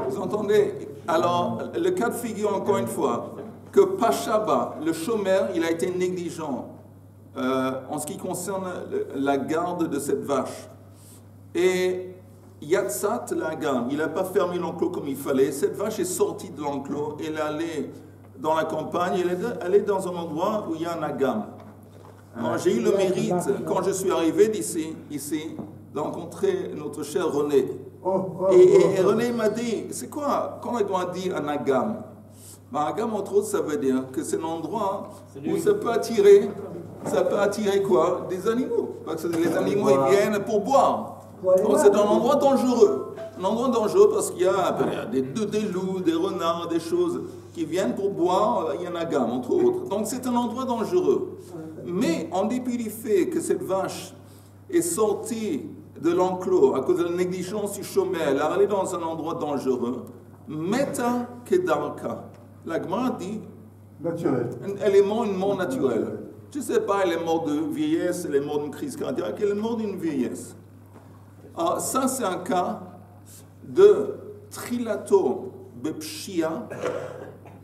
Vous entendez? Alors, le cas de figure, encore une fois, que Pachaba, le chômeur, il a été négligent en ce qui concerne la garde de cette vache. Et Yatsat Lagam, il n'a pas fermé l'enclos comme il fallait. Cette vache est sortie de l'enclos, elle est allée dans la campagne, elle est dans un endroit où il y a un agam. J'ai eu le mérite, quand je suis arrivé d'ici, de rencontrer notre cher René. Et René m'a dit, c'est quoi, quand on dit un agam? Un agam, entre autres, ça veut dire que c'est un endroit où ça peut attirer quoi? Des animaux. Parce que les animaux, ils viennent pour boire. Donc c'est un endroit dangereux. Un endroit dangereux parce qu'il y a des loups, des renards, des choses qui viennent pour boire, il y en a gamme, entre autres. Donc c'est un endroit dangereux. Mais en dépit du fait que cette vache est sortie de l'enclos à cause de la négligence du chômeur, elle est allée dans un endroit dangereux, Meta Kedarka. La Gemara dit, elle est morte une mort naturelle. Je ne sais pas, elle est morte de vieillesse, elle est morte d'une crise cardiaque, elle est morte d'une vieillesse. Alors, ça, c'est un cas de trilato bepshia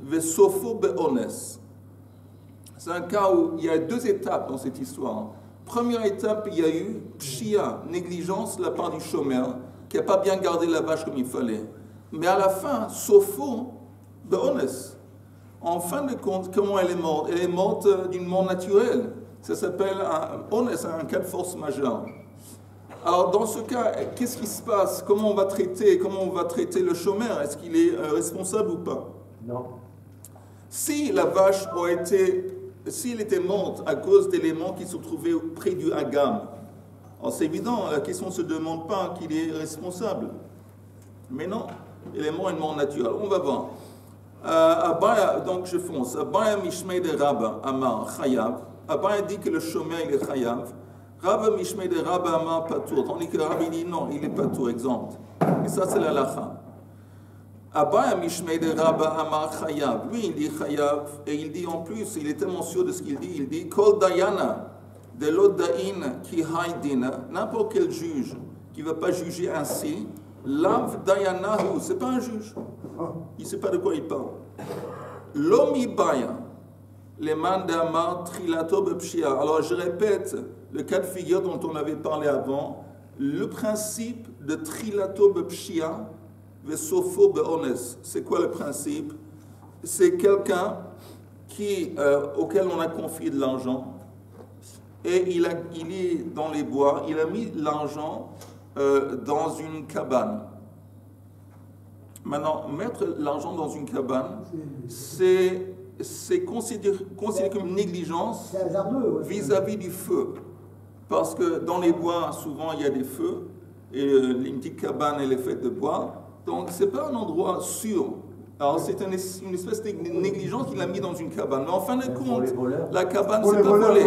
vesofo beones. C'est un cas où il y a deux étapes dans cette histoire. Première étape, il y a eu pshia, négligence de la part du chômeur, qui n'a pas bien gardé la vache comme il fallait. Mais à la fin, sofo beones. En fin de compte, comment elle est morte? Elle est morte d'une mort naturelle. Ça s'appelle un cas de force majeure. Alors, dans ce cas, qu'est-ce qui se passe? Comment on va traiter le chômeur? Est-ce qu'il est responsable ou pas? Non. Si la vache s'il était morte à cause d'éléments qui se trouvaient près du agam, alors c'est évident, la question ne se demande pas qu'il est responsable. Mais non, il est mort une mort naturelle. On va voir. Donc je fonce. Abaya Mishmei de Rabba Amar Chayav. Abaya dit que le chômeur il est Chayav. Rabba Mishmei de Rabba Amar Patour. Tandis que Rabbi dit non, il est Patour, exemple. Et ça c'est la lacha. Abaya Mishmei de Rabba Amar Chayav. Lui il dit Chayav. Et il dit en plus, il est tellement sûr de ce qu'il dit Kol Dayana de l'Odain qui haïdina. N'importe quel juge qui ne va pas juger ainsi. Lav Dayanahu, c'est pas un juge. Il ne sait pas de quoi il parle. Lomi Baya, les mandamar trilato bepshia. Alors je répète le cas de figure dont on avait parlé avant. Le principe de trilato bepshia vesofo beones. C'est quoi le principe? C'est quelqu'un auquel on a confié de l'argent et il est dans les bois. Il a mis l'argent dans une cabane. Maintenant, mettre l'argent dans une cabane, c'est considéré comme une négligence vis-à-vis du feu. Parce que dans les bois, souvent, il y a des feux, et une petite cabane, elle est faite de bois. Donc, ce n'est pas un endroit sûr. Alors, c'est une espèce de négligence qu'il a mis dans une cabane. Mais en fin de compte, la cabane, c'est pas volée.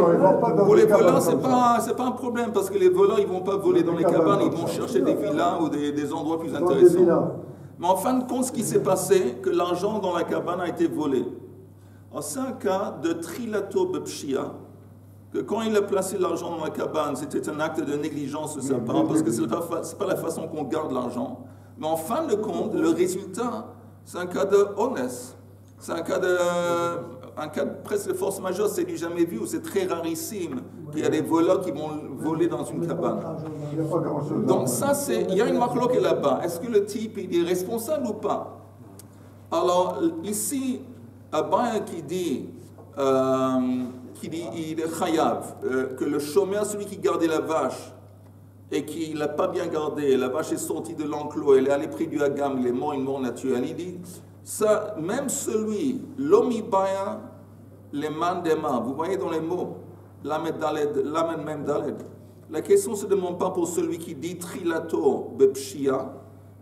Pour les voleurs, c'est pas un problème, parce que les voleurs, ils ne vont pas voler dans les cabanes, ils vont chercher des villas ou des endroits plus intéressants. Mais en fin de compte, ce qui s'est passé, que l'argent dans la cabane a été volé. C'est un cas de trilato bepshia, que quand il a placé l'argent dans la cabane, c'était un acte de négligence de sa part, parce que ce n'est pas la façon qu'on garde l'argent. Mais en fin de compte, le résultat, c'est un cas de honnête. C'est un cas de presque de force majeure, c'est du jamais vu, c'est très rarissime qu'il y a des voleurs qui vont voler dans une cabane. Donc ça, il y a une marque qui est là-bas. Est-ce que le type il est responsable ou pas? Alors ici, Abaya qui dit il est chayav, que le chômeur, celui qui gardait la vache, et qui ne l'a pas bien gardée, la vache est sortie de l'enclos, elle est allée près du hagam, il est mort une mort naturelle. Il dit, ça, même celui, l'omibaya, les mandema, vous voyez dans les mots, lamed daled, lamed mem daled, la question ne se demande pas pour celui qui dit trilato bepshia,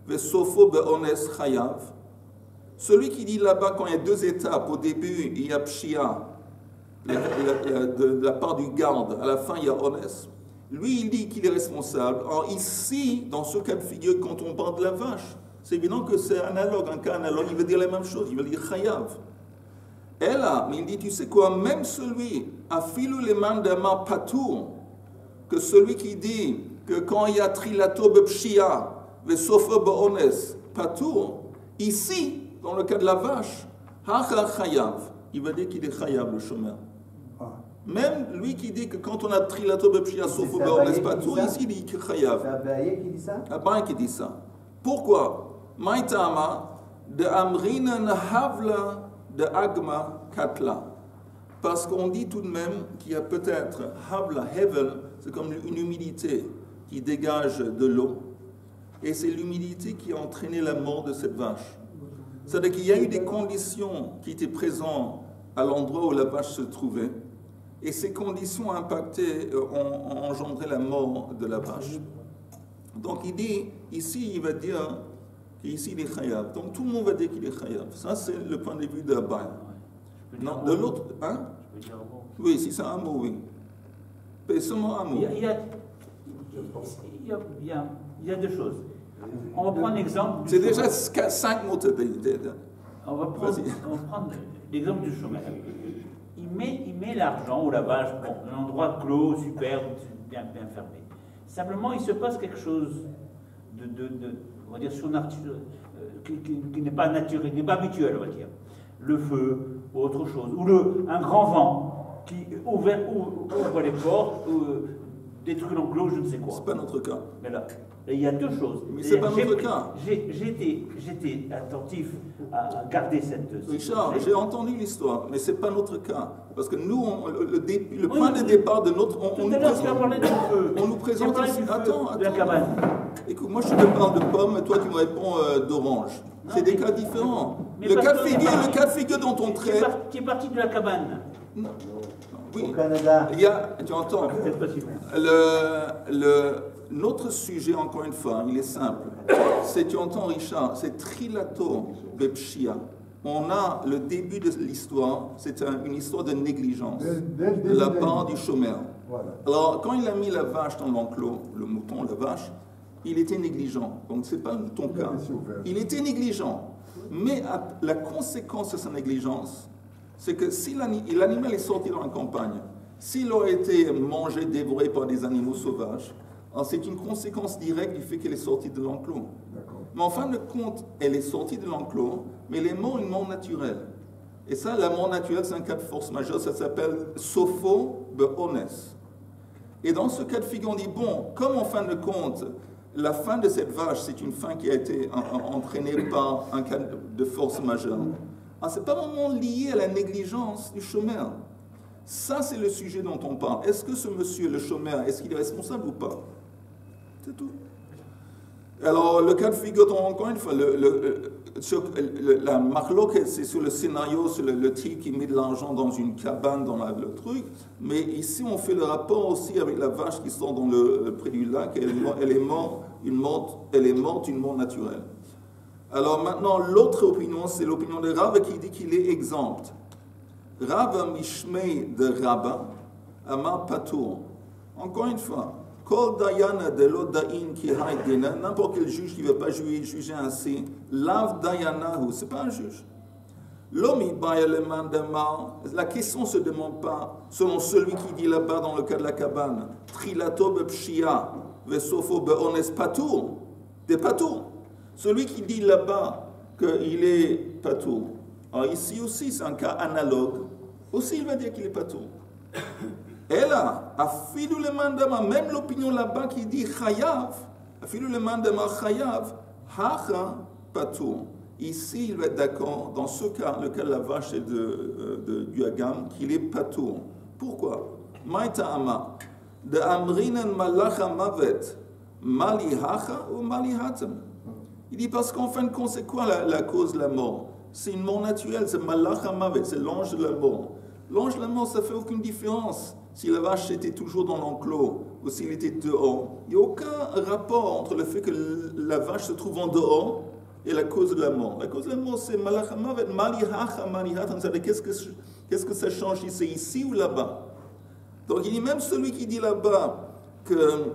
vesofo beones chayav. Celui qui dit là-bas, quand il y a deux étapes, au début il y a pshia, de la part du garde, à la fin il y a ones. Lui, il dit qu'il est responsable. Or, ici, dans ce cas de figure, quand on parle de la vache, c'est évident que c'est analogue. Un cas analogue, il veut dire la même chose. Il veut dire chayav. Et là, mais il dit, tu sais quoi, même celui, afilu le mandama patour, que celui qui dit que quand il y a trilato bepshia, vesofo beones, patour, Ici, dans le cas de la vache, Hacha Chayav, il va dire qu'il est Chayav, le chômeur. Même lui qui dit que quand on a Trilato Bepshia Sofo Be'ones Patur, ici il dit qu'il est Chayav. C'est Abaye qui dit ça? Abaye qui dit ça. Pourquoi? Maïtama de Amrinan Havla de Agma Katla. Parce qu'on dit tout de même qu'il y a peut-être Havla, Hevel, c'est comme une humidité qui dégage de l'eau. Et c'est l'humidité qui a entraîné la mort de cette vache. C'est-à-dire qu'il y a eu des conditions qui étaient présentes à l'endroit où la vache se trouvait. Et ces conditions ont impacté, ont engendré la mort de la vache. Donc il dit, ici il va dire qu'ici il est chayav. Donc tout le monde va dire qu'il est chayav. Ça c'est le point de vue de Abaye. Non, de l'autre, hein? Je peux dire un mot. Oui, si c'est un mot, oui. Mais seulement un mot. Il y a deux choses. On va prendre l'exemple. C'est déjà 5 mots. On va prendre l'exemple du chômeur. Il met l'argent ou la vache, bon, un endroit clos, super, bien fermé. Simplement, il se passe quelque chose on va dire, qui n'est pas naturel, qui n'est pas habituel, on va dire. Le feu, ou autre chose. Ou un grand vent qui ouvre les portes, détruit l'enclos, je ne sais quoi. C'est pas notre cas. Mais là, il y a deux choses. Mais c'est pas notre cas. J'étais attentif à garder cette... Richard, j'ai entendu l'histoire, mais c'est pas notre cas. Parce que nous, le point de départ de notre... On nous présente... Attends. De la cabane. Écoute, moi je te parle de pommes, et toi tu me réponds d'orange. C'est des cas différents. Le cas de figure dont on traite... Qui est parti de la cabane. Non. Oui. Au Canada. Tu entends. Notre sujet, encore une fois, il est simple. C'est, tu entends Richard, c'est Trilato Bepshia. On a le début de l'histoire, c'est une histoire de négligence de la part du chômeur. Voilà. Alors, quand il a mis la vache dans l'enclos, le mouton, la vache, il était négligent. Donc, ce n'est pas ton cas. Il était négligent. Mais la conséquence de sa négligence, c'est que si l'animal est sorti dans la campagne, s'il aurait été mangé, dévoré par des animaux sauvages, c'est une conséquence directe du fait qu'elle est sortie de l'enclos. Mais en fin de compte, elle est sortie de l'enclos, mais elle est morte une mort naturelle. Et ça, la mort naturelle, c'est un cas de force majeure, ça s'appelle Sopho Be'ones. Et dans ce cas de figure, on dit, bon, comme en fin de compte, la fin de cette vache, c'est une fin qui a été entraînée par un cas de force majeure, ce n'est pas vraiment lié à la négligence du chômeur. Ça, c'est le sujet dont on parle. Est-ce que ce monsieur, le chômeur, est-ce qu'il est responsable ou pas? C'est tout. Alors, le cas de figure, encore une fois, la marloquette, c'est sur le scénario, sur le type qui met de l'argent dans une cabane, dans le truc. Mais ici, on fait le rapport aussi avec la vache qui sort près du lac. Elle est morte une mort naturelle. Alors maintenant, l'autre opinion, c'est l'opinion de Rav qui dit qu'il est exempt. Rav Mishmei de Rabba, Amar Patour. Encore une fois, Kol Dayana de l'Odain qui haïdina, n'importe quel juge qui ne veut pas juger ainsi, Lav Dayanahu, ce n'est pas un juge. L'homme la question ne se demande pas, selon celui qui dit là-bas dans le cas de la cabane, Trilato Bepshia, Vesofo Be'ones Patour, des Patour. Celui qui dit là-bas qu'il est patour, alors ici aussi c'est un cas analogue, aussi il va dire qu'il est patour. Et là, afilu le mandama, même l'opinion là-bas qui dit chayav, afilu le mandama chayav, hacha patour. Ici il va être d'accord, dans ce cas, le cas de la vache et du hagam, qu'il est patour. Pourquoi? Maïta ama, de amrinan malacha mavet, mali hacha ou mali hatam. Il dit parce qu'en fin de compte, c'est quoi la cause de la mort? C'est une mort naturelle, c'est Malach HaMavet, c'est l'ange de la mort. L'ange de la mort, ça ne fait aucune différence si la vache était toujours dans l'enclos ou s'il était dehors. Il n'y a aucun rapport entre le fait que la vache se trouve en dehors et la cause de la mort. La cause de la mort, c'est Malach HaMavet, Malihacha, Malihatam. Qu'est-ce que ça change si c'est ici ou là-bas? Donc il dit même celui qui dit là-bas que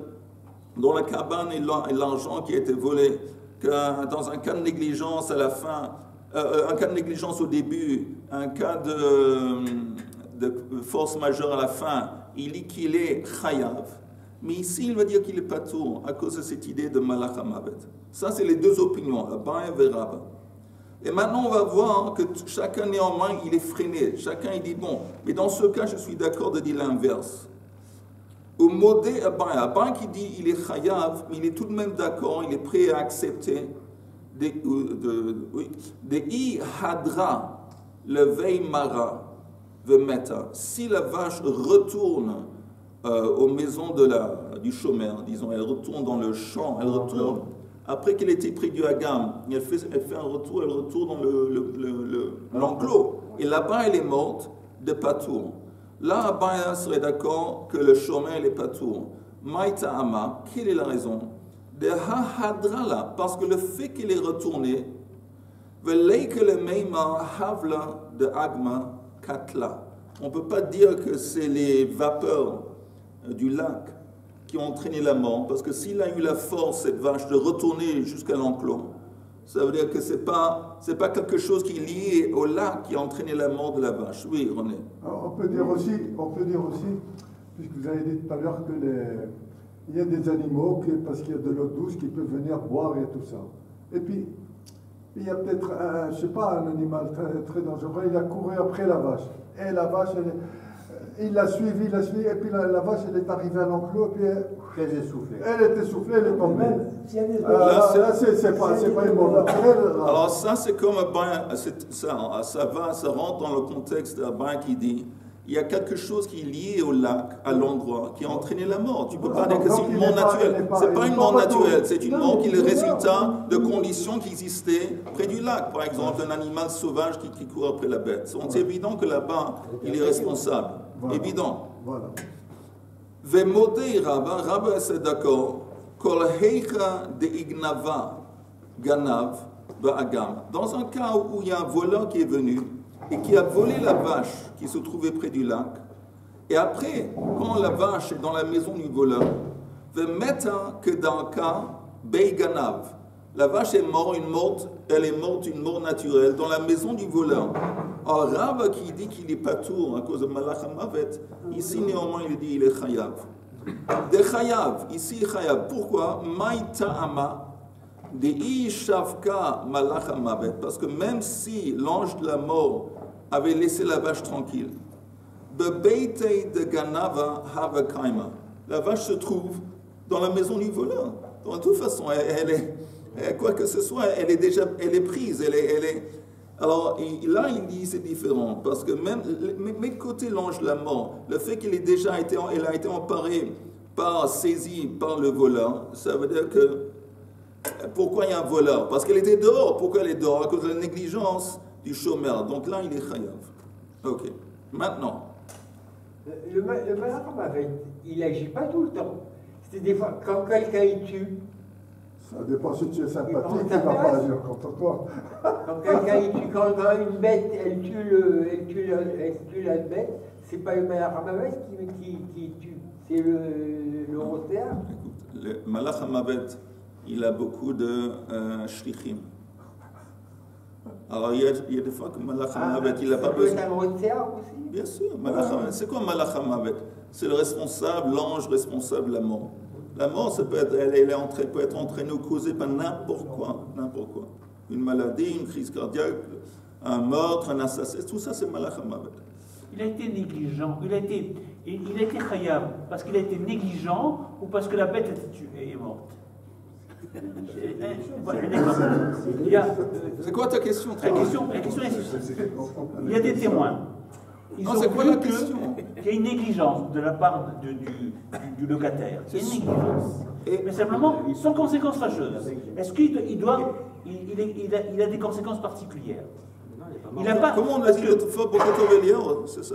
dans la cabane et l'argent qui a été volé, que dans un cas de négligence à la fin, un cas de négligence au début, un cas de force majeure à la fin, il dit qu'il est chayav. Mais ici, il va dire qu'il est patour à cause de cette idée de malach hamavet. Ça, c'est les deux opinions, Abaye et Rabba. Et maintenant, on va voir que chacun, néanmoins, il est freiné. Chacun, il dit, bon, mais dans ce cas, je suis d'accord de dire l'inverse. Au modé Abaye qui dit, il est chayav, mais il est tout de même d'accord, il est prêt à accepter de I hadra, le veille mara, meta. Si la vache retourne aux maisons du chômeur, disons, elle retourne dans le champ, elle retourne, après qu'elle était près du Hagam, elle fait un retour, elle retourne dans l'enclos. Et là-bas, elle est morte de patour. Là, Abaya serait d'accord que le chômeur, il est patour. Maïta Ama, quelle est la raison? De ha-hadrala, parce que le fait qu'elle est retournée, veut que le meima havla de agma katla. On ne peut pas dire que c'est les vapeurs du lac qui ont entraîné la mort, parce que s'il a eu la force, cette vache, de retourner jusqu'à l'enclos, ça veut dire que ce n'est pas quelque chose qui est lié au lac qui a entraîné la mort de la vache. Oui, René. Alors, on peut dire aussi, puisque vous avez dit tout à l'heure il y a des animaux, parce qu'il y a de l'eau douce, qui peuvent venir boire et tout ça. Et puis, il y a peut-être, je ne sais pas, un animal très, très dangereux, il a couru après la vache. Et la vache, il l'a suivi, et puis la vache, elle est arrivée à l'enclos, et puis elle est essoufflée. Elle est essoufflée, elle est tombée. Là, c'est pas une mort naturelle. Alors ça, c'est comme ça rentre dans le contexte d'un qui dit, il y a quelque chose qui est lié au lac, à l'endroit, qui a entraîné la mort. Tu ne peux pas dire que c'est une mort naturelle. Ce n'est pas une mort naturelle, c'est une mort qui est le résultat de conditions qui existaient près du lac. Par exemple, un animal sauvage qui court après la bête. C'est évident que là-bas, il est responsable. Voilà. Évident. Voilà. Vemodei Rabba c'est d'accord. Kol heicha de ignava ganav ba'agam. Dans un cas où il y a un voleur qui est venu et qui a volé la vache qui se trouvait près du lac, et après, quand la vache est dans la maison du voleur, vemeta que dans le cas bei ganav, la vache est morte, une mort naturelle dans la maison du voleur. Alors, Rav qui dit qu'il est patour à cause de Malach HaMavet, ici néanmoins il dit il est chayav. De chayav, ici chayav. Pourquoi? Maïta ama de ishavka Malach HaMavet. Parce que même si l'ange de la mort avait laissé la vache tranquille, bebeitei de ganava hava kaima. La vache se trouve dans la maison du voleur. De toute façon, elle est, quoi que ce soit, elle est prise, alors là, il dit c'est différent, parce que même côté l'ange de la mort, le fait qu'elle a été emparée, saisie par le voleur, ça veut dire que, pourquoi il y a un voleur? Parce qu'elle était dehors. Pourquoi elle est dehors? À cause de la négligence du chômeur. Donc là, il est chayav. Ok. Maintenant. Le malach HaMavet, il n'agit pas tout le temps. C'est des fois, quand quelqu'un il tue, ça dépend si tu es sympathique, il ne va pas agir contre toi. Quand quelqu'un tue, quand une bête, elle tue la bête, c'est pas le Malach HaMavet qui tue, c'est le rotéa. Écoute, le Malach HaMavet, il a beaucoup de shlichim. Alors il y a des fois que Malach HaMavet, il n'a pas besoin. C'est un rotéa aussi? Bien sûr, c'est quoi Malach HaMavet? C'est le responsable, l'ange responsable de la mort. La mort, ça peut être entraînée ou causée par n'importe quoi. Une maladie, une crise cardiaque, un meurtre, un assassin, tout ça c'est Malach HaMavet. Il a été négligent, il a été chayav parce qu'il a été négligent ou parce que la bête est morte. C'est quoi ta question? La question est ceci. Il y a des témoins. Ils ont vu qu'il y a une négligence de la part du locataire. C'est une négligence. Mais simplement, sans conséquences fâcheuses. Est-ce qu'il a des conséquences particulières? Comment on a dit l'autre fois pour c'est ça?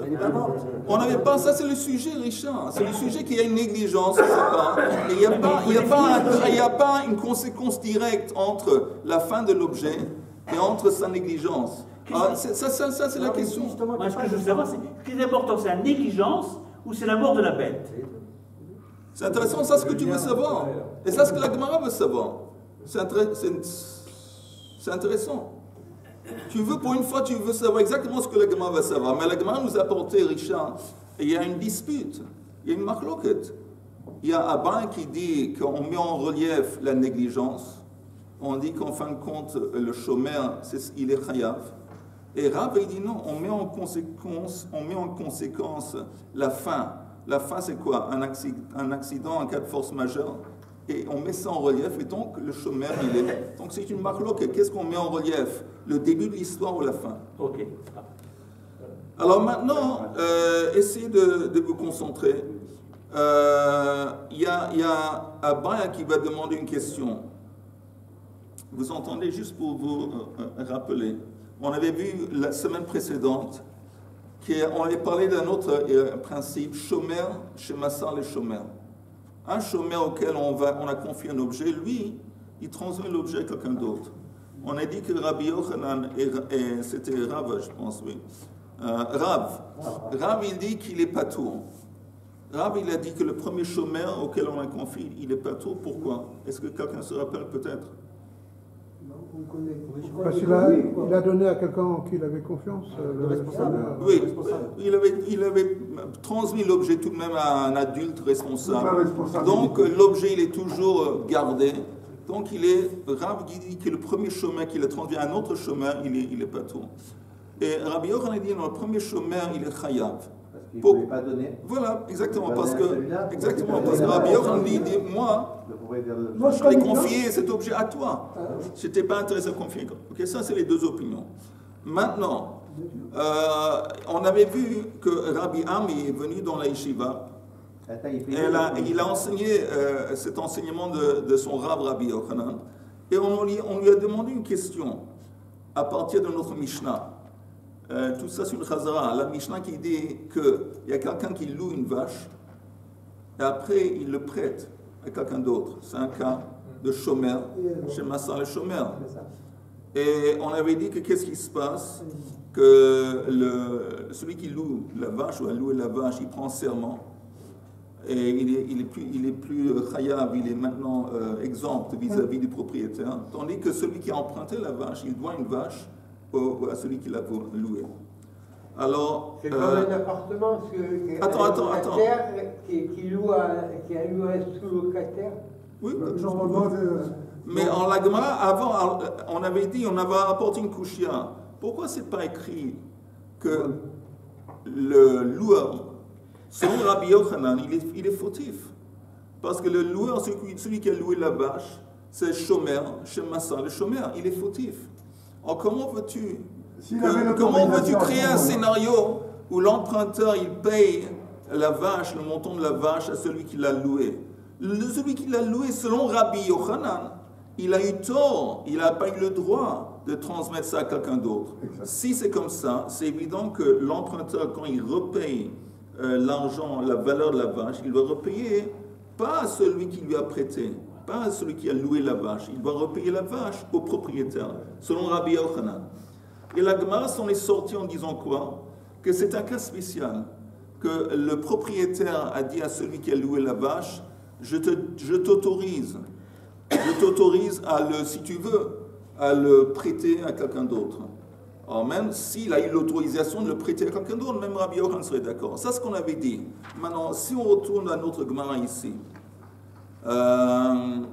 On n'avait pas, ça c'est le sujet, Richard. C'est le sujet qu'il y a une négligence, il n'y a pas une conséquence directe entre la fin de l'objet et entre sa négligence. Ça c'est la question. Moi, ce que je veux savoir, c'est ce qui est important, c'est la négligence ou c'est la mort de la bête? C'est intéressant, ça ce que tu veux savoir. Et ça ce que la Gemara veut savoir. C'est intéressant. Pour une fois, tu veux savoir exactement ce que la Gemara va savoir. Mais la Gemara nous a apporté, Richard, il y a une dispute, il y a une machloket. Il y a Abba qui dit qu'on met en relief la négligence. on dit qu'en fin de compte, le chômeur, il est chayav. Et Rav, il dit non, on met en conséquence la fin. La fin, c'est quoi? Un accident en cas de force majeure. Et on met ça en relief, et donc le chômeur, il est. Donc c'est une marloque. Qu'est-ce qu'on met en relief? Le début de l'histoire ou la fin? Ok. Alors maintenant, essayez de vous concentrer. Il y a Abaya qui va demander une question. Vous entendez, juste pour vous rappeler. On avait vu la semaine précédente qu'on avait parlé d'un autre principe, chômeur, chez Massar les chômeurs. Un chômeur auquel on a confié un objet, lui, il transmet l'objet à quelqu'un d'autre. On a dit que Rabbi Yochanan, et c'était Rav, je pense, oui. Rav, il dit qu'il est patour. Rav, il a dit que le premier chômeur auquel on a confié, il est patour. Pourquoi? Est-ce que quelqu'un se rappelle peut-être? Parce qu'il a donné à quelqu'un en qui il avait confiance. Le responsable. Oui, il avait transmis l'objet tout de même à un adulte responsable. Donc l'objet, il est toujours gardé. Donc Rav dit que le premier chemin qu'il a transmis à un autre chemin, il est pas tout. Et Rabbi Yochanan dit non, le premier chemin, il est chayav. Parce qu'il ne pouvait pas donner. Voilà, exactement. Parce que Rabbi Yochanan dit moi, je l'ai confié cet objet à toi. Je n'étais pas intéressé à confier. Ok, ça, c'est les deux opinions. Maintenant, on avait vu que Rabbi Ami est venu dans la yeshiva. Il a enseigné cet enseignement de son Rav Rabbi Yochanan. Et on lui a demandé une question à partir de notre Mishnah. Tout ça, c'est une chazara. La Mishnah qui dit qu'il y a quelqu'un qui loue une vache et après il le prête à quelqu'un d'autre. C'est un cas de chômeur, chez Massar le chômeur. Et on avait dit que qu'est-ce qui se passe? Que celui qui loue la vache ou a loué la vache, il prend serment et il est plus chayav, il est maintenant exempt vis-à-vis du propriétaire. Tandis que celui qui a emprunté la vache, il doit une vache à celui qui l'a loué. Alors, c'est comme un appartement attends. Qui a loué un sous-locataire. Oui, mais en Lagma, avant, on avait dit, on avait apporté une kushia. Pourquoi c'est pas écrit que le loueur, selon Rabbi Yochanan, il est fautif? Parce que le loueur, celui qui a loué la vache, c'est le chômeur, chez Massar, le chômeur, il est fautif. Alors comment veux-tu créer un scénario où l'emprunteur il paye la vache, le montant de la vache à celui qui l'a loué? Celui qui l'a loué, selon Rabbi Yochanan, il a eu tort, il n'a pas eu le droit de transmettre ça à quelqu'un d'autre. Si c'est comme ça, c'est évident que l'emprunteur, quand il repaye l'argent, la valeur de la vache, il doit repayer pas à celui qui lui a prêté, pas à celui qui a loué la vache. Il doit repayer la vache au propriétaire, selon Rabbi Yochanan. Et la Gemara s'en est sortie en disant quoi? Que c'est un cas spécial, que le propriétaire a dit à celui qui a loué la vache, je t'autorise à si tu veux, à le prêter à quelqu'un d'autre. Alors même s'il a eu l'autorisation de le prêter à quelqu'un d'autre, même Rabbi Yochanan serait d'accord. Ça, c'est ce qu'on avait dit. Maintenant, si on retourne à notre Gemara ici, Amar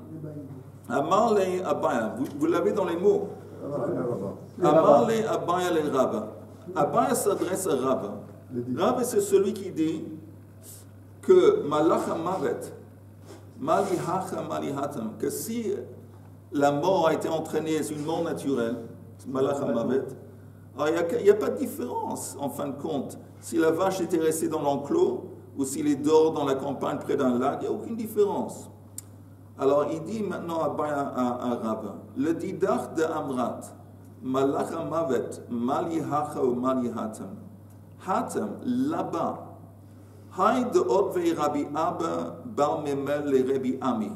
le Abaya, vous l'avez dans les mots. Amar le Abaya le Rabba. Abaya s'adresse à Rabba. Rabba, c'est celui qui dit que Malach Amaret, Malihacha Malihatam, que si la mort a été entraînée, c'est une mort naturelle, Malach Amaret, il n'y a pas de différence en fin de compte. Si la vache était restée dans l'enclos ou s'il est dehors dans la campagne près d'un lac, il n'y a aucune différence. Alors il dit maintenant à Rabba, le didach de Amrat, Malach Amavet, Malihacha ou Malihatam, Hatam, là-bas, Hay de Otvei Rabbi Abba Bar Memel les Rabbi Ami.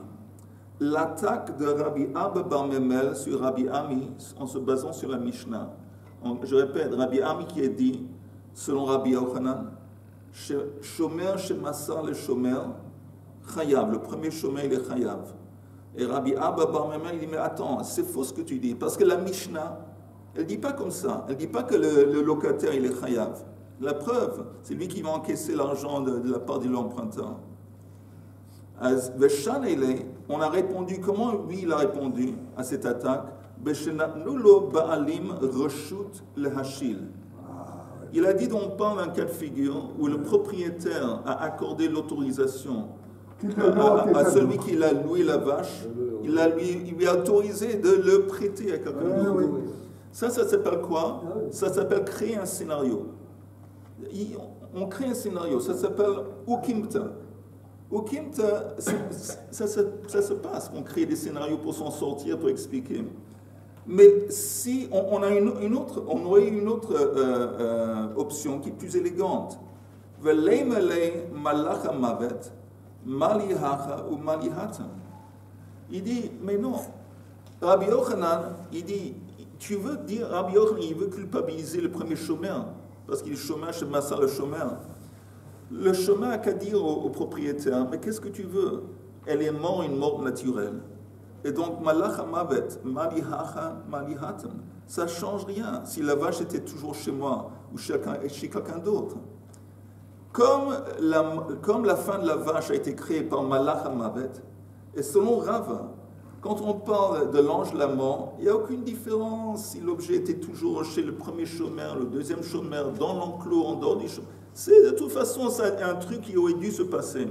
L'attaque de Rabbi Abba Bar Memel sur Rabbi Ami en se basant sur la Mishnah. Je répète, Rabbi Ami qui a dit, selon Rabbi Yochanan, Shomer chez Massar le Shomer, Chayav, le premier Shomer il est Chayav. Et Rabbi Abba Bar Memel il dit, mais attends, c'est faux ce que tu dis, parce que la Mishnah, elle ne dit pas comme ça, elle ne dit pas que le locataire il est Chayav. La preuve, c'est lui qui va encaisser l'argent de la part de l'emprunteur. On a répondu, comment lui il a répondu à cette attaque? Il a dit on parle d'un cas de figure où le propriétaire a accordé l'autorisation à celui qui a loué la vache, il lui a autorisé de le prêter à quelqu'un d'autre. Ça s'appelle quoi? Ça s'appelle créer un scénario. On crée un scénario, ça s'appelle ukimta. Ukimta, ça se passe, on crée des scénarios pour s'en sortir, pour expliquer. Mais si on aurait une autre option qui est plus élégante. Il dit, mais non, Rabbi Yochanan, il dit, tu veux dire, Rabbi Yochanan, il veut culpabiliser le premier chômeur, parce qu'il est chômeur chez Massa, le chômeur. Le chômeur n'a qu'à dire au propriétaire, mais qu'est-ce que tu veux? Elle est morte une mort naturelle. Et donc, malach hamavet, malihacha, malihatam, ça ne change rien si la vache était toujours chez moi ou chez quelqu'un d'autre. Comme la fin de la vache a été créée par malach hamavet, et selon Rava, quand on parle de l'ange de la mort, il n'y a aucune différence si l'objet était toujours chez le premier chômeur, le deuxième chômeur, dans l'enclos, en dehors du chômeur. C'est de toute façon un truc qui aurait dû se passer.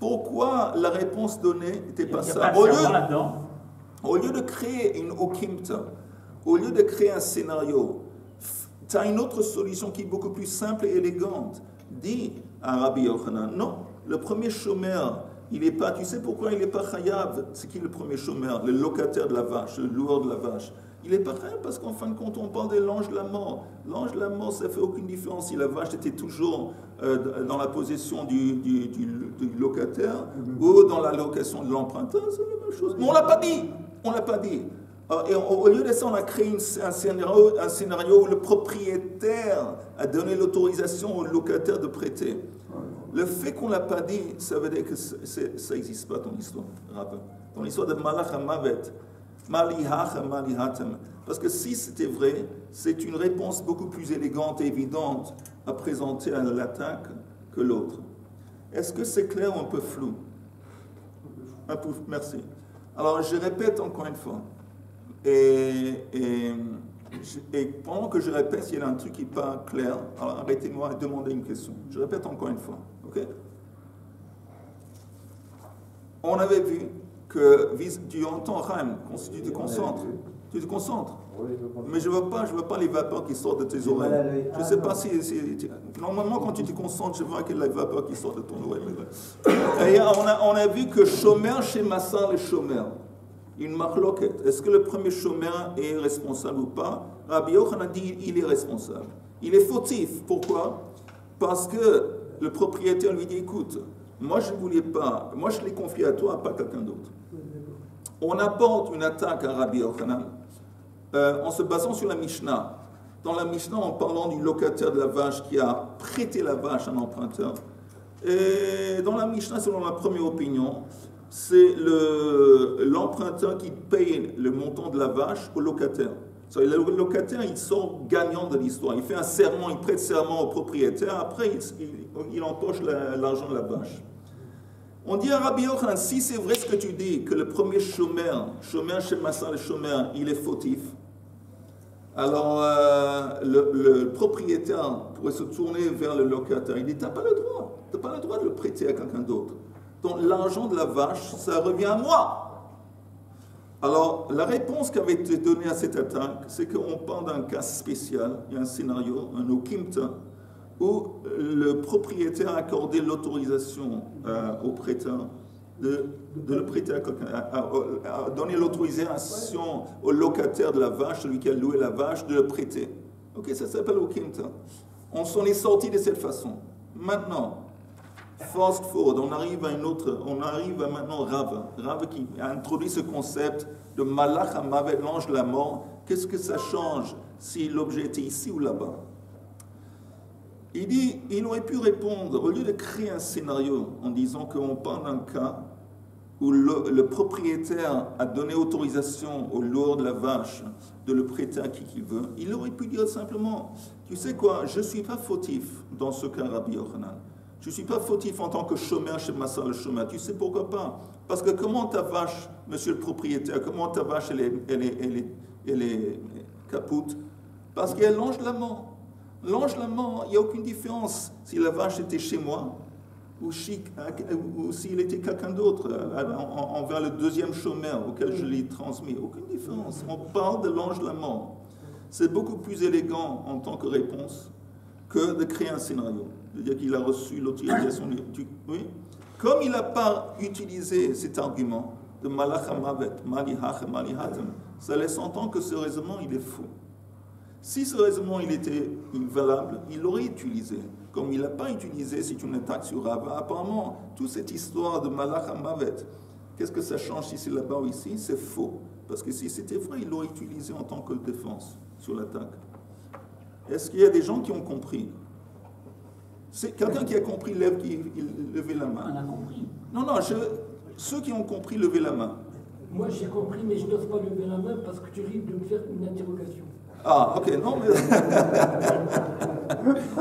Pourquoi la réponse donnée n'était pas ça? Au lieu de créer une okimta, au lieu de créer un scénario, tu as une autre solution qui est beaucoup plus simple et élégante. Dis à Rabbi Yochanan, non, le premier chômeur, il n'est pas, tu sais pourquoi il n'est pas chayav? C'est qui le premier chômeur? Le locataire de la vache, le loueur de la vache. Il n'est pas chayav parce qu'en fin de compte, on parle de l'ange de la mort. L'ange de la mort, ça ne fait aucune différence si la vache était toujours dans la possession du locataire ou dans la location de l'emprunteur, c'est la même chose. Mais on ne l'a pas dit. On ne l'a pas dit. Et au lieu de ça, on a créé un scénario où le propriétaire a donné l'autorisation au locataire de prêter. Le fait qu'on ne l'a pas dit, ça veut dire que ça n'existe pas, ton histoire. Ton histoire de malach hamavet, malihacha malihatem. Parce que si c'était vrai, c'est une réponse beaucoup plus élégante et évidente à présenter à l'attaque que l'autre. Est-ce que c'est clair ou un peu flou? Un peu, merci. Alors, je répète encore une fois. Et pendant que je répète, s'il y a un truc qui n'est pas clair, alors arrêtez-moi et demandez une question. Je répète encore une fois. Ok? On avait vu que tu entends Chaim, tu te concentres. Tu te concentres. Mais je ne veux pas les vapeurs qui sortent de tes oreilles. Je ne sais pas si... Normalement, quand tu te concentres, je vois qu'il y a les vapeurs qui sortent de ton oreille. Et on a vu que chômeur chez Massar, le chômeur, une marloquette. Est-ce que le premier chômeur est responsable ou pas? Rabbi Yochanan dit il est responsable. Il est fautif. Pourquoi? Parce que le propriétaire lui dit écoute, moi je ne voulais pas, moi je l'ai confié à toi, pas à quelqu'un d'autre. On apporte une attaque à Rabbi Yochanan en se basant sur la Mishnah. Dans la Mishnah, en parlant du locataire de la vache qui a prêté la vache à un emprunteur. Et dans la Mishnah, selon la première opinion, c'est l'emprunteur qui paye le montant de la vache au locataire. Le locataire, il sort gagnant de l'histoire. Il fait un serment, il prête serment au propriétaire. Après, il empoche l'argent de la vache. On dit à Rabbi Yochanan, si c'est vrai ce que tu dis, que le premier chômeur chez Massa, le chômeur, il est fautif, alors le propriétaire pourrait se tourner vers le locataire. Il dit, tu n'as pas le droit. Tu n'as pas le droit de le prêter à quelqu'un d'autre. Donc l'argent de la vache, ça revient à moi. Alors, la réponse qui avait été donnée à cette attaque, c'est qu'on parle d'un cas spécial, il y a un scénario, un okimta, où le propriétaire a accordé l'autorisation au prêteur de le prêter à quelqu'un, a donné l'autorisation au locataire de la vache, celui qui a loué la vache, de le prêter. Ok, ça s'appelle okimta. On s'en est sorti de cette façon. Maintenant, fast forward, on arrive à maintenant Rava qui a introduit ce concept de malach hamavet, l'ange de la mort. Qu'est-ce que ça change si l'objet était ici ou là-bas? Il dit, il aurait pu répondre, au lieu de créer un scénario en disant qu'on parle d'un cas où le propriétaire a donné autorisation au loueur de la vache de le prêter à qui qu'il veut, il aurait pu dire simplement, tu sais quoi, je ne suis pas fautif dans ce cas Rabbi Yochanan. Je ne suis pas fautif en tant que chômeur chez Massar le chômeur. Tu sais pourquoi pas? Parce que comment ta vache, monsieur le propriétaire, comment ta vache elle est capoute? Parce qu'elle longe l'amant. Longe l'amant, il n'y a aucune différence si la vache était chez moi ou s'il était quelqu'un d'autre envers le deuxième chômeur auquel je l'ai transmis. Aucune différence. On parle de longe l'amant. C'est beaucoup plus élégant en tant que réponse que de créer un scénario. C'est-à-dire qu'il a reçu l'autorisation. Oui. Comme il n'a pas utilisé cet argument de malach hamavet, malihach malihatem, ça laisse entendre que ce raisonnement, il est faux. Si ce raisonnement, il était valable, il l'aurait utilisé. Comme il n'a pas utilisé, c'est une attaque sur Rava. Apparemment, toute cette histoire de malach hamavet, qu'est-ce que ça change si c'est là-bas ou ici? C'est faux. Parce que si c'était vrai, il l'aurait utilisé en tant que défense sur l'attaque. Est-ce qu'il y a des gens qui ont compris? C'est quelqu'un qui a compris, levez la main. On a compris. Non, ceux qui ont compris, levez la main. Moi j'ai compris, mais je n'ose pas lever la main parce que tu risques de me faire une interrogation. Ah, ok, non, mais...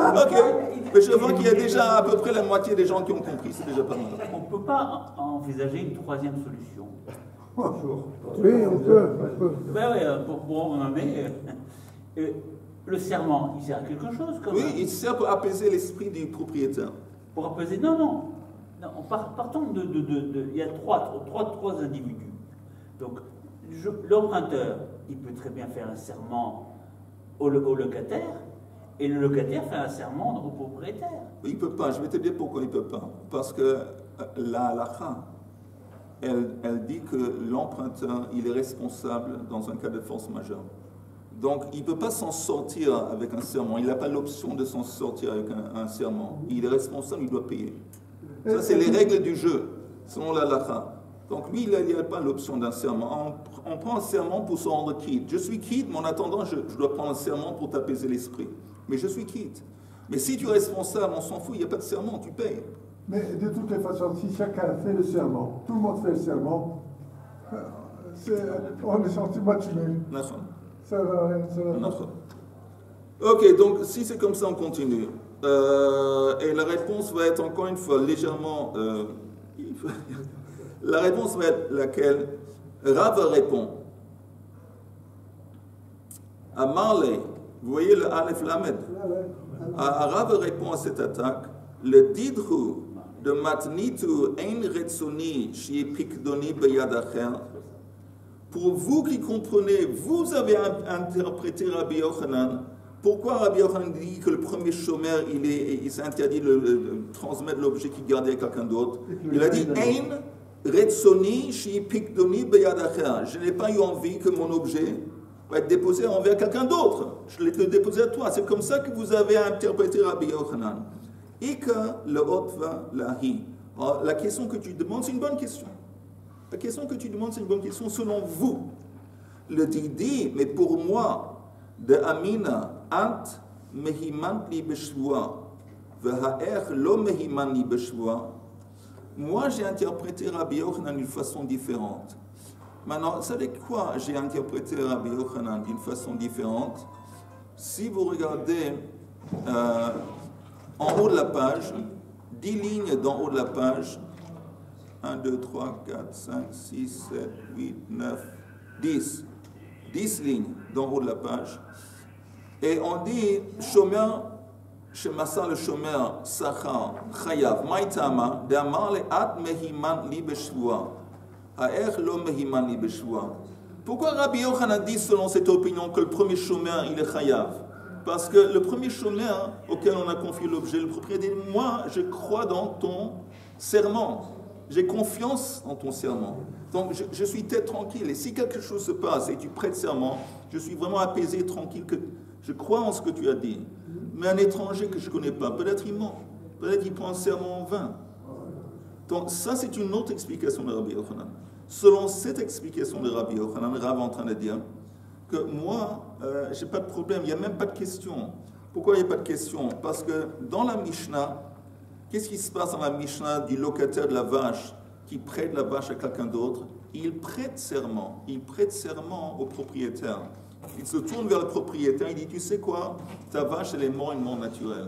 ok, mais je vois qu'il y a déjà à peu près la moitié des gens qui ont compris, c'est déjà pas mal. On ne peut pas envisager une troisième solution. Oui, on peut. Ben oui, pour en nommer... le serment, il sert à quelque chose quand même. Oui, il sert pour apaiser l'esprit du propriétaire. Pour apaiser... Non, partons de... Il y a trois individus. Donc, l'emprunteur, il peut très bien faire un serment au locataire, et le locataire fait un serment au propriétaire. Il ne peut pas, je vais te dire pourquoi il ne peut pas. Parce que la halakha, elle dit que l'emprunteur, il est responsable dans un cas de force majeure. Donc, il ne peut pas s'en sortir avec un serment. Il n'a pas l'option de s'en sortir avec un serment. Il est responsable, il doit payer. Ça, c'est les règles du jeu, selon la halakha. Donc, lui, il n'a pas l'option d'un serment. On prend un serment pour se rendre quitte. Je suis quitte, mais en attendant, je dois prendre un serment pour t'apaiser l'esprit. Mais je suis quitte. Mais si tu es responsable, on s'en fout, il n'y a pas de serment, tu payes. Mais de toutes les façons, si chacun fait le serment, tout le monde fait le serment, on est sorti match nul. Ça va rien, ça va. Ok, donc si c'est comme ça, on continue. Et la réponse va être encore une fois légèrement... la réponse va être laquelle? Rav répond. À Marley, vous voyez le Aleph Lamed. Rav répond à cette attaque. Le didru de matnitu ein retsoni shi pikdoni beyad acher. Pour vous qui comprenez, vous avez interprété Rabbi Yochanan. Pourquoi Rabbi Yochanan dit que le premier chômeur, il s'interdit de transmettre l'objet qu'il gardait à quelqu'un d'autre? Il a dit ein retsoni shi pikdoni beyad acher. Je n'ai pas eu envie que mon objet va être déposé envers quelqu'un d'autre. Je l'ai déposé à toi. C'est comme ça que vous avez interprété Rabbi Yochanan. Et que le hotva lahi. La question que tu demandes, c'est une bonne question. La question que tu demandes, c'est une bonne question selon vous. Le didi, mais pour moi, de Amina, ant mehimant li beshua, v'ha'er lo mehimant li beshua. Moi, j'ai interprété Rabbi Yochanan d'une façon différente. Maintenant, vous savez quoi? J'ai interprété Rabbi Yochanan d'une façon différente. Si vous regardez en haut de la page, 10 lignes d'en haut de la page, 1, 2, 3, 4, 5, 6, 7, 8, 9, 10. 10 lignes d'en haut de la page. Et on dit, chômeur, chez Massar le chômeur, Sachar, Chayav, Maïtama, d'Amar le At Mehiman li Beshua, Ha'er lo Mehiman li Beshua. Pourquoi Rabbi Yochanan dit, selon cette opinion, que le premier chômeur, il est Chayav? Parce que le premier chômeur auquel on a confié l'objet, le propriétaire dit, moi, je crois dans ton serment. J'ai confiance en ton serment. Donc, je suis tête tranquille. Et si quelque chose se passe et tu prêtes serment, je suis vraiment apaisé, tranquille, que je crois en ce que tu as dit. Mais un étranger que je ne connais pas, peut-être il ment. Peut-être il prend un serment en vain. Donc, ça, c'est une autre explication de Rabbi Yochanan. Selon cette explication de Rabbi Yochanan, Rav est en train de dire que moi, je n'ai pas de problème, il n'y a même pas de question. Pourquoi il n'y a pas de question? Parce que dans la Mishnah, qu'est-ce qui se passe dans la Mishnah du locataire de la vache qui prête la vache à quelqu'un d'autre? Il prête serment. Il prête serment au propriétaire. Il se tourne vers le propriétaire, il dit, tu sais quoi? Ta vache, elle est morte une mort naturelle.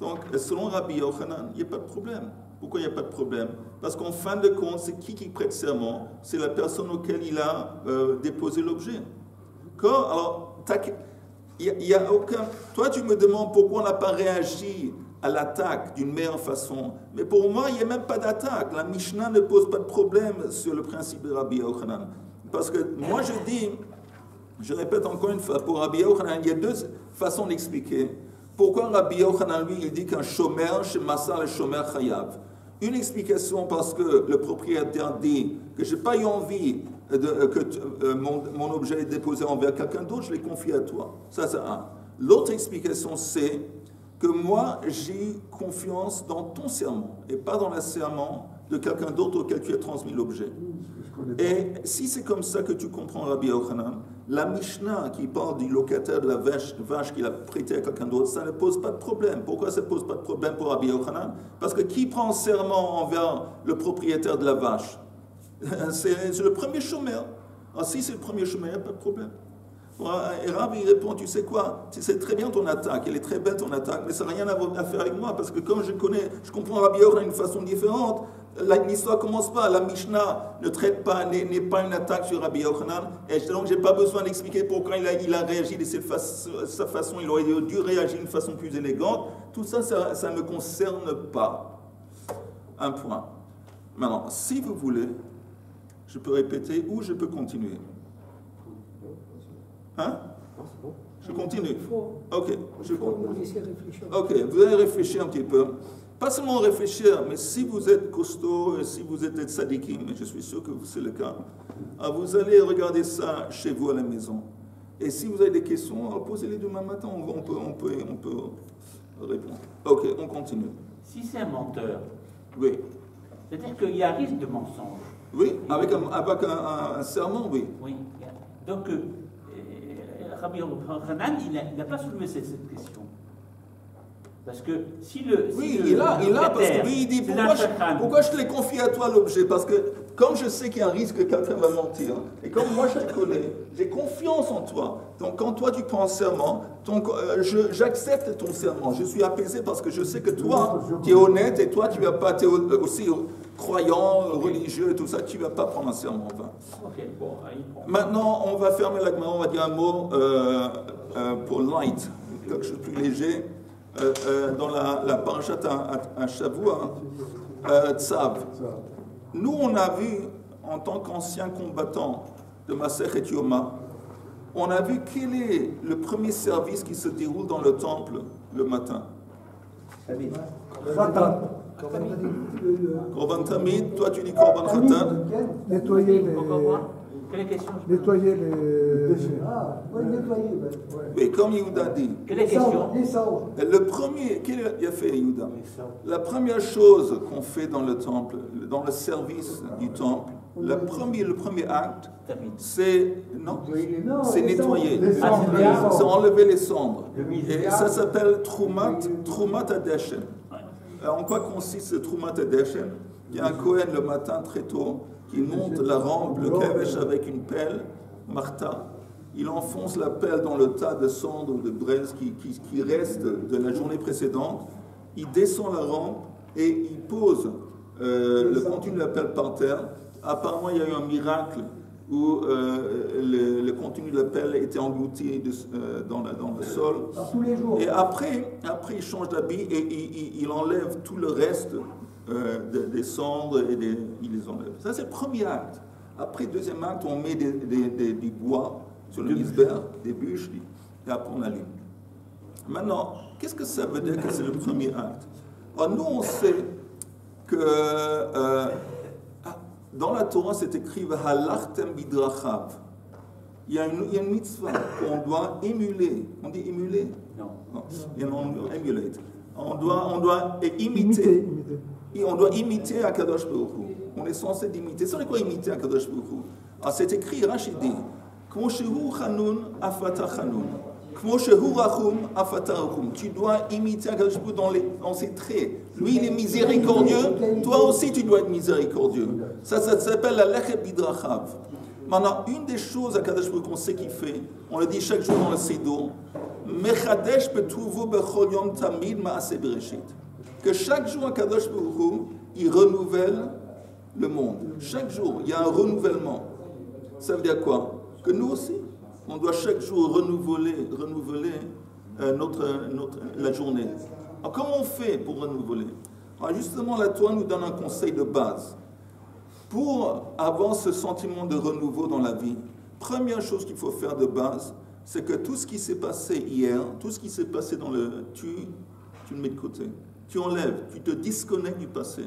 Donc, selon Rabbi Yochanan, il n'y a pas de problème. Pourquoi il n'y a pas de problème? Parce qu'en fin de compte, c'est qui prête serment? C'est la personne auquel il a déposé l'objet. Alors, il y a aucun... Toi, tu me demandes pourquoi on n'a pas réagi à l'attaque d'une meilleure façon. Mais pour moi, il n'y a même pas d'attaque. La Mishnah ne pose pas de problème sur le principe de Rabbi Yochanan. Parce que moi, je dis, je répète encore une fois, pour Rabbi Yochanan, il y a deux façons d'expliquer. Pourquoi Rabbi Yochanan, lui, il dit qu'un chômeur, chez Massar, le chômeur chayav? Une explication parce que le propriétaire dit que je n'ai pas eu envie que mon objet est déposé envers quelqu'un d'autre, je l'ai confié à toi. Ça, c'est un. L'autre explication, c'est que moi, j'ai confiance dans ton serment et pas dans le serment de quelqu'un d'autre auquel tu as transmis l'objet. Et si c'est comme ça que tu comprends Rabbi Yochanan, la Mishnah qui parle du locataire de la vache qu'il a prêté à quelqu'un d'autre, ça ne pose pas de problème. Pourquoi ça ne pose pas de problème pour Rabbi Yochanan? Parce que qui prend serment envers le propriétaire de la vache? C'est le premier chômeur. Alors si c'est le premier chômeur, il n'y a pas de problème. Et Rabbi répond, tu sais quoi, tu sais très bien ton attaque, elle est très belle ton attaque, mais ça n'a rien à faire avec moi, parce que comme je comprends Rabbi Yochanan d'une façon différente. L'histoire ne commence pas, la Mishnah ne traite pas, n'est pas une attaque sur Rabbi Yochanan, et donc je n'ai pas besoin d'expliquer pourquoi il a réagi de sa façon, il aurait dû réagir d'une façon plus élégante. Tout ça, ça ne me concerne pas. Un point. Maintenant, si vous voulez, je peux répéter ou je peux continuer. Hein? Je continue. Ok, je continue. Ok, vous allez réfléchir un petit peu. Pas seulement réfléchir, mais si vous êtes costaud, si vous êtes tzadikim, et je suis sûr que c'est le cas, vous allez regarder ça chez vous à la maison. Et si vous avez des questions, posez-les demain matin, on peut répondre. Ok, on continue. Si c'est un menteur, oui. C'est-à-dire qu'il y a un risque de mensonge. Oui, avec un serment, oui. Oui. Donc, Rabbi Yochanan, il n'a pas soulevé cette question. Parce que si le. Oui, il a, parce que lui, il dit pourquoi je te l'ai confié à toi l'objet? Parce que comme je sais qu'il y a un risque que quelqu'un va mentir, et comme moi je te connais, j'ai confiance en toi. Donc quand toi tu prends serment, j'accepte ton serment. Je suis apaisé parce que je sais que toi, tu es honnête et toi tu vas pas, tu es aussi croyant, religieux et tout ça, tu ne vas pas prendre un serment vain. Okay, bon, maintenant, on va fermer la Gemara, on va dire un mot pour light, quelque chose de plus léger. Dans la parashat à Shavua, Tzav. Nous, on a vu, en tant qu'anciens combattants de Masechet Yoma, on a vu quel est le premier service qui se déroule dans le temple le matin. Korban Tamid, toi tu dis Korban Khatan. Nettoyer les... Quelle question? Nettoyer les... Oui, comme Yehuda dit. Quelle question? Le premier, qu'est-ce a fait Yehuda? La première chose qu'on fait dans le temple, dans le service du temple, le premier acte, c'est nettoyer, c'est enlever les cendres. Et ça s'appelle Trumat Adeshen. En quoi consiste ce Trumat Adeshen? Il y a un Kohen le matin très tôt qui monte la rampe, le kevesh avec une pelle, Martha. Il enfonce la pelle dans le tas de cendres ou de braise qui reste de la journée précédente. Il descend la rampe et il pose le contenu de la pelle par terre. Apparemment, il y a eu un miracle où le contenu de la pelle était englouti dans le sol. Tous les jours. Et après il change d'habit et il enlève tout le reste des cendres et il les enlève. Ça, c'est le premier acte. Après, le deuxième acte, on met du bois sur le misbère, des bûches, et après on allume. Maintenant, qu'est-ce que ça veut dire que c'est le premier acte? Alors, nous, on sait que dans la Torah, c'est écrit V'halachtem bidrachav. Il y a une mitzvah qu'on doit émuler. On dit émuler? Non. On emulate. On doit imiter. Et on doit imiter Akadosh Baruch Hu. On est censé d'imiter. C'est quoi imiter Akadosh Baruch Hu? Alors c'est écrit, Rachid dit, Kmo shehu chanun afata chanun. Kmo shehu rachum afata rachum. Tu dois imiter Akadosh Baruch Hu dans ses traits. Lui, il est miséricordieux. Toi aussi, tu dois être miséricordieux. Ça s'appelle la lechet bidrachav. Maintenant, une des choses Akadosh Baruch Hu qu'on sait qu'il fait, on le dit chaque jour dans le Siddur, Mechadesh betuvo bechol yom tamid ma'aseh bereshit. Que chaque jour, Kadosh Baruch Hu, il renouvelle le monde. Chaque jour, il y a un renouvellement. Ça veut dire quoi? Que nous aussi, on doit chaque jour renouveler la journée. Alors, comment on fait pour renouveler? Alors, justement, la Torah nous donne un conseil de base. Pour avoir ce sentiment de renouveau dans la vie, première chose qu'il faut faire de base, c'est que tout ce qui s'est passé hier, tout ce qui s'est passé dans tu le mets de côté. Tu enlèves, tu te disconnectes du passé.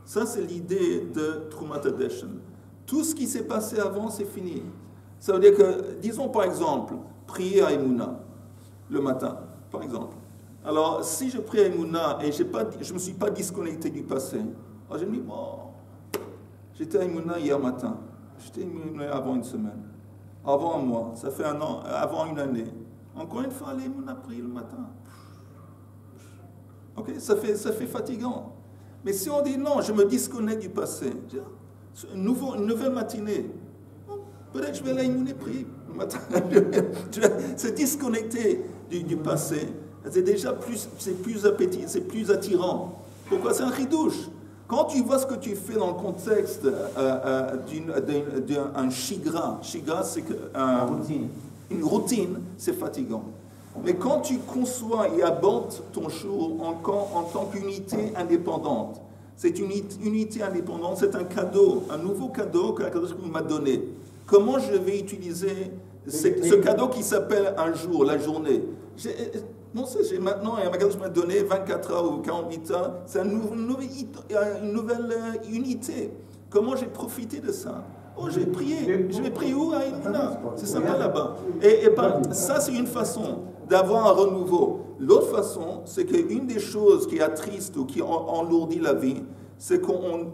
Ça, c'est l'idée de Trumat Hadeshen. Tout ce qui s'est passé avant, c'est fini. Ça veut dire que, disons par exemple, prier à Emouna le matin, par exemple. Alors, si je prie à Emouna et je ne me suis pas disconnecté du passé, alors je me dis, bon, j'étais à Emouna hier matin, j'étais à Emouna avant une semaine, avant un mois, ça fait un an, avant une année. Encore une fois, allez, Emouna prier le matin. Ok, ça fait fatigant. Mais si on dit non, je me disconnecte du passé, une nouvelle matinée, peut-être je vais aller Emouna prier le matin. Se disconnecter du passé, c'est déjà plus appétit, c'est plus attirant. Pourquoi? C'est un chidouche. Quand tu vois ce que tu fais dans le contexte d'un shigra, c'est une routine, c'est fatigant. Mais quand tu conçois et abordes ton jour en tant qu'unité indépendante, c'est une unité indépendante, c'est un cadeau, un nouveau cadeau que la Kadosh m'a donné. Comment je vais utiliser ce cadeau qui s'appelle un jour, la journée? J'ai maintenant, un Kadosh m'a donné 24 heures ou 48 heures, c'est une nouvelle unité. Comment j'ai profité de ça? Oh, j'ai prié. Je vais prier où? À Emouna. C'est sympa là-bas. Et ça, c'est une façon d'avoir un renouveau. L'autre façon, c'est qu'une des choses qui attriste ou qui enlourdit la vie, c'est qu'on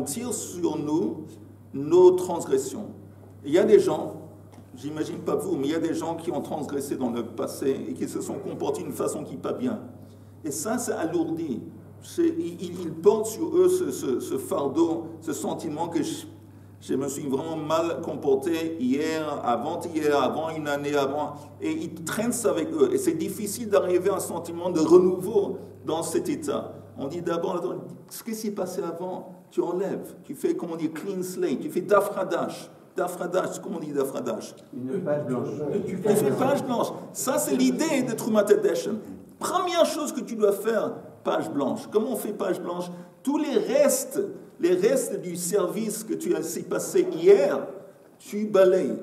tire sur nous nos transgressions. Il y a des gens, j'imagine pas vous, mais il y a des gens qui ont transgressé dans le passé et qui se sont comportés d'une façon qui n'est pas bien. Et ça alourdit. Ils portent sur eux ce fardeau, ce sentiment que je me suis vraiment mal comporté hier, avant-hier, avant une année avant, et ils traînent ça avec eux. Et c'est difficile d'arriver à un sentiment de renouveau dans cet état. On dit d'abord, ce qui s'est passé avant, tu enlèves, tu fais, comme on dit, clean slate, tu fais dafradash. Dafradash, comment on dit dafradash? Une page blanche. Tu fais page blanche. Ça, c'est l'idée de Trumat Hadeshen. Première chose que tu dois faire, page blanche. Comment on fait page blanche? Tous les restes du service que tu as passé hier, tu balayes,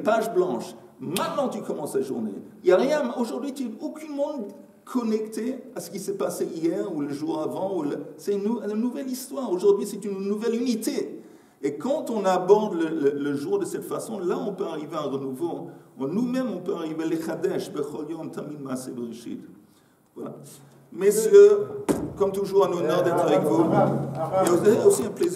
page blanche. Maintenant, tu commences la journée. Il n'y a rien, aujourd'hui, tu n'es aucunement connecté à ce qui s'est passé hier ou le jour avant. C'est une nouvelle histoire. Aujourd'hui, c'est une nouvelle unité. Et quand on aborde le jour de cette façon, là, on peut arriver à un renouveau. Nous-mêmes, on peut arriver à l'Echadesh, Bechol Yom Tamid Ma'aseh Bereshit. Voilà. Messieurs, comme toujours, un honneur d'être avec vous. Et aussi un plaisir.